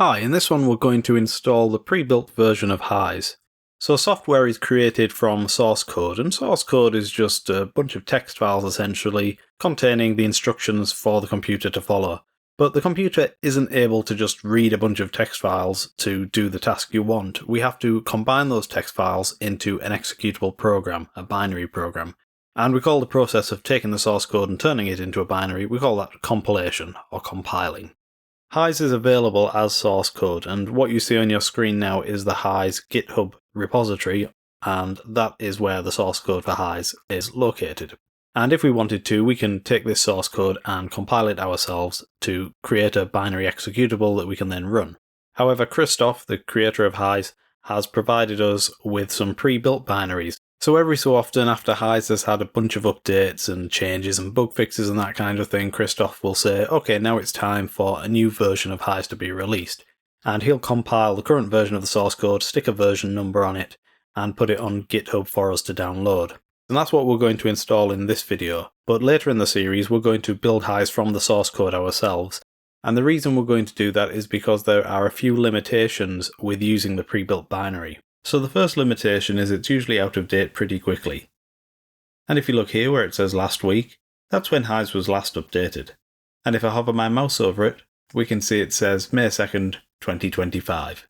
Hi, in this one we're going to install the pre-built version of HISE. So software is created from source code, and source code is just a bunch of text files essentially containing the instructions for the computer to follow. But the computer isn't able to just read a bunch of text files to do the task you want. We have to combine those text files into an executable program, a binary program. And we call the process of taking the source code and turning it into a binary, we call that compilation or compiling. HISE is available as source code, and what you see on your screen now is the HISE GitHub repository, and that is where the source code for HISE is located. And if we wanted to, we can take this source code and compile it ourselves to create a binary executable that we can then run. However, Christoph, the creator of HISE, has provided us with some pre-built binaries. So every so often, after HISE has had a bunch of updates and changes and bug fixes and that kind of thing, Christoph will say, okay, now it's time for a new version of HISE to be released. And he'll compile the current version of the source code, stick a version number on it, and put it on GitHub for us to download. And that's what we're going to install in this video. But later in the series, we're going to build HISE from the source code ourselves. And the reason we're going to do that is because there are a few limitations with using the pre-built binary. So the first limitation is it's usually out of date pretty quickly. And if you look here where it says last week, that's when HISE was last updated. And if I hover my mouse over it, we can see it says May 2nd, 2025.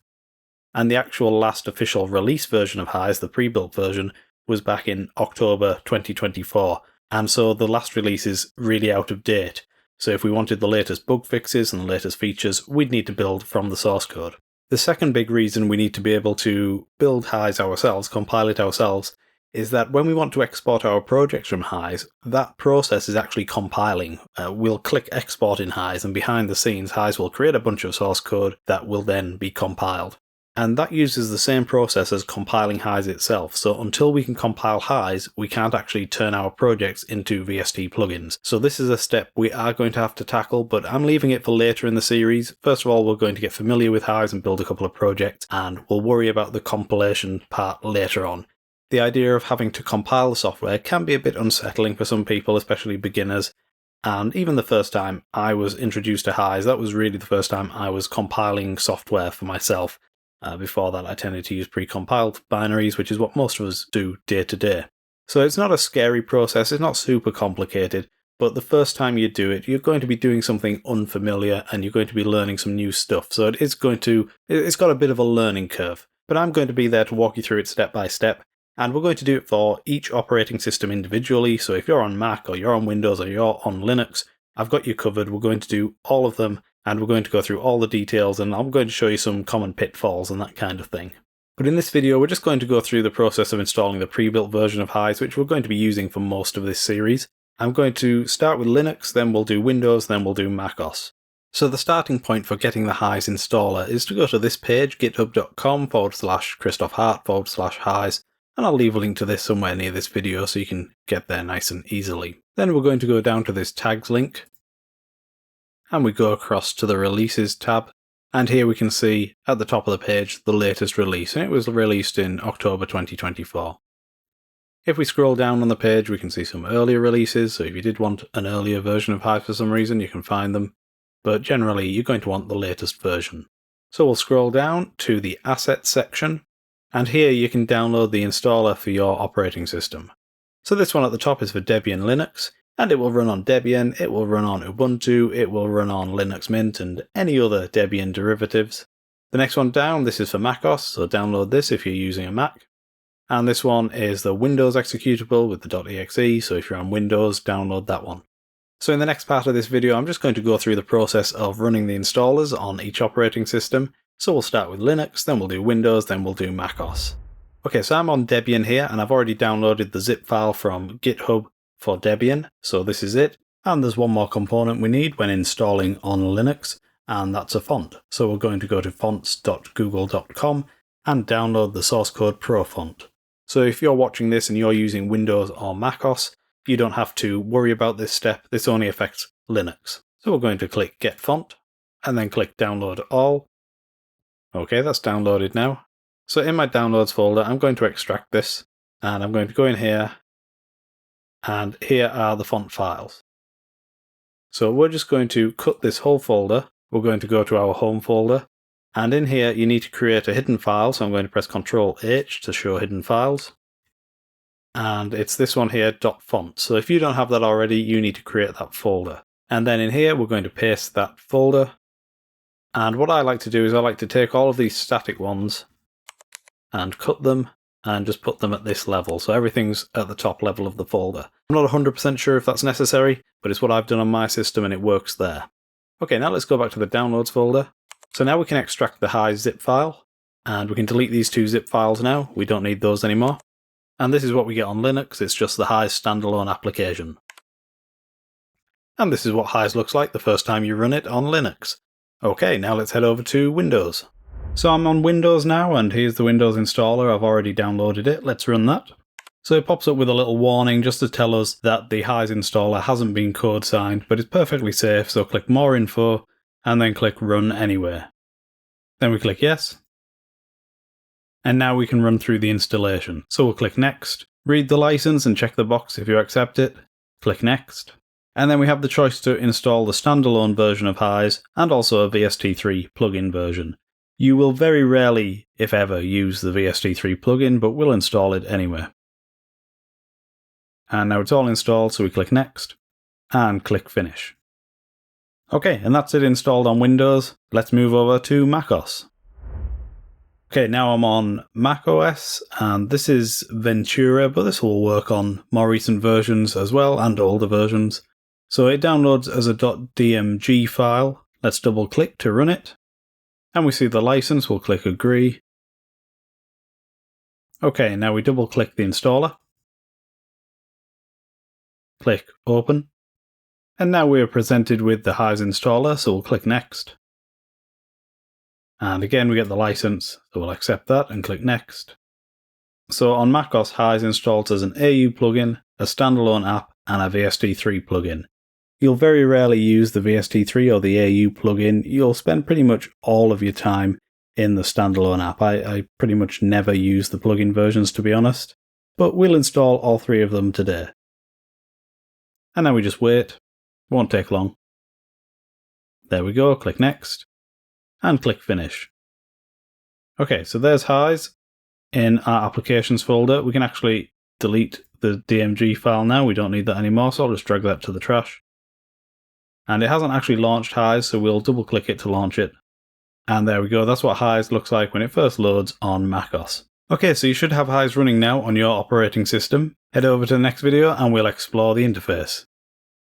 And the actual last official release version of HISE, the pre-built version, was back in October 2024. And so the last release is really out of date. So if we wanted the latest bug fixes and the latest features, we'd need to build from the source code. The second big reason we need to be able to build HISE ourselves, compile it ourselves, is that when we want to export our projects from HISE, that process is actually compiling. We'll click export in HISE, and behind the scenes, HISE will create a bunch of source code that will then be compiled. And that uses the same process as compiling HISE itself, so until we can compile HISE, we can't actually turn our projects into VST plugins. So this is a step we are going to have to tackle, but I'm leaving it for later in the series. First of all, we're going to get familiar with HISE and build a couple of projects, and we'll worry about the compilation part later on. The idea of having to compile the software can be a bit unsettling for some people, especially beginners. And even the first time I was introduced to HISE, that was really the first time I was compiling software for myself. Before that, I tended to use pre-compiled binaries, which is what most of us do day to day. So it's not a scary process, it's not super complicated, but the first time you do it, you're going to be doing something unfamiliar and you're going to be learning some new stuff. So it's got a bit of a learning curve. But I'm going to be there to walk you through it step by step, and we're going to do it for each operating system individually. So if you're on Mac or you're on Windows or you're on Linux, I've got you covered. We're going to do all of them, and we're going to go through all the details, and I'm going to show you some common pitfalls and that kind of thing. But in this video, we're just going to go through the process of installing the pre-built version of HISE, which we're going to be using for most of this series. I'm going to start with Linux, then we'll do Windows, then we'll do MacOS. So the starting point for getting the HISE installer is to go to this page, github.com/christophart/HISE, and I'll leave a link to this somewhere near this video so you can get there nice and easily. Then we're going to go down to this tags link, and we go across to the Releases tab, and here we can see at the top of the page the latest release, and it was released in October 2024. If we scroll down on the page, we can see some earlier releases, so if you did want an earlier version of HISE for some reason, you can find them, but generally you're going to want the latest version. So we'll scroll down to the Assets section, and here you can download the installer for your operating system. So this one at the top is for Debian Linux, and it will run on Debian, it will run on Ubuntu, it will run on Linux Mint and any other Debian derivatives. The next one down, this is for MacOS, so download this if you're using a Mac. And this one is the Windows executable with the .exe, so if you're on Windows, download that one. So in the next part of this video, I'm just going to go through the process of running the installers on each operating system. So we'll start with Linux, then we'll do Windows, then we'll do MacOS. Okay, so I'm on Debian here, and I've already downloaded the zip file from GitHub for Debian, so this is it. And there's one more component we need when installing on Linux, and that's a font. So we're going to go to fonts.google.com and download the source code Pro font. So if you're watching this and you're using Windows or MacOS, you don't have to worry about this step. This only affects Linux. So we're going to click Get Font, and then click Download All. Okay, that's downloaded now. So in my Downloads folder, I'm going to extract this, and I'm going to go in here, and here are the font files. So we're just going to cut this whole folder. We're going to go to our home folder, And in here, you need to create a hidden file. So I'm going to press Ctrl H to show hidden files. And it's this one here, .font. So if you don't have that already, you need to create that folder. And then in here, we're going to paste that folder. And what I like to do is I like to take all of these static ones and cut them and just put them at this level. So everything's at the top level of the folder. I'm not 100% sure if that's necessary, but it's what I've done on my system and it works there. Okay, now let's go back to the downloads folder. So now we can extract the HISE zip file, and we can delete these two zip files now. We don't need those anymore. And this is what we get on Linux. It's just the HISE standalone application. And this is what HISE looks like the first time you run it on Linux. Okay, now let's head over to Windows. So I'm on Windows now, and here's the Windows installer. I've already downloaded it. Let's run that. So it pops up with a little warning just to tell us that the HISE installer hasn't been code signed, but it's perfectly safe. So click More Info, and then click Run Anywhere. Then we click Yes. And now we can run through the installation. So we'll click Next, read the license and check the box if you accept it. Click Next. And then we have the choice to install the standalone version of HISE and also a VST3 plugin version. You will very rarely, if ever, use the VST3 plugin, but we'll install it anyway. And now it's all installed, so we click Next and click Finish. Okay, and that's it installed on Windows. Let's move over to macOS. Okay, now I'm on macOS, and this is Ventura, but this will work on more recent versions as well, and older versions. So it downloads as a .dmg file. Let's double click to run it. And we see the license, we'll click Agree. Okay, now we double click the installer. Click Open. And now we are presented with the HISE installer, so we'll click Next. And again we get the license, so we'll accept that and click Next. So on macOS, HISE installs as an AU plugin, a standalone app, and a VST3 plugin. You'll very rarely use the VST3 or the AU plugin. You'll spend pretty much all of your time in the standalone app. I pretty much never use the plugin versions, to be honest, but we'll install all three of them today. And now we just wait. Won't take long. There we go, click Next, and click Finish. Okay, so there's HISE in our applications folder. We can actually delete the DMG file now, we don't need that anymore, so I'll just drag that to the trash. And it hasn't actually launched HISE, so we'll double click it to launch it. And there we go, that's what HISE looks like when it first loads on macOS. Okay, so you should have HISE running now on your operating system. Head over to the next video and we'll explore the interface.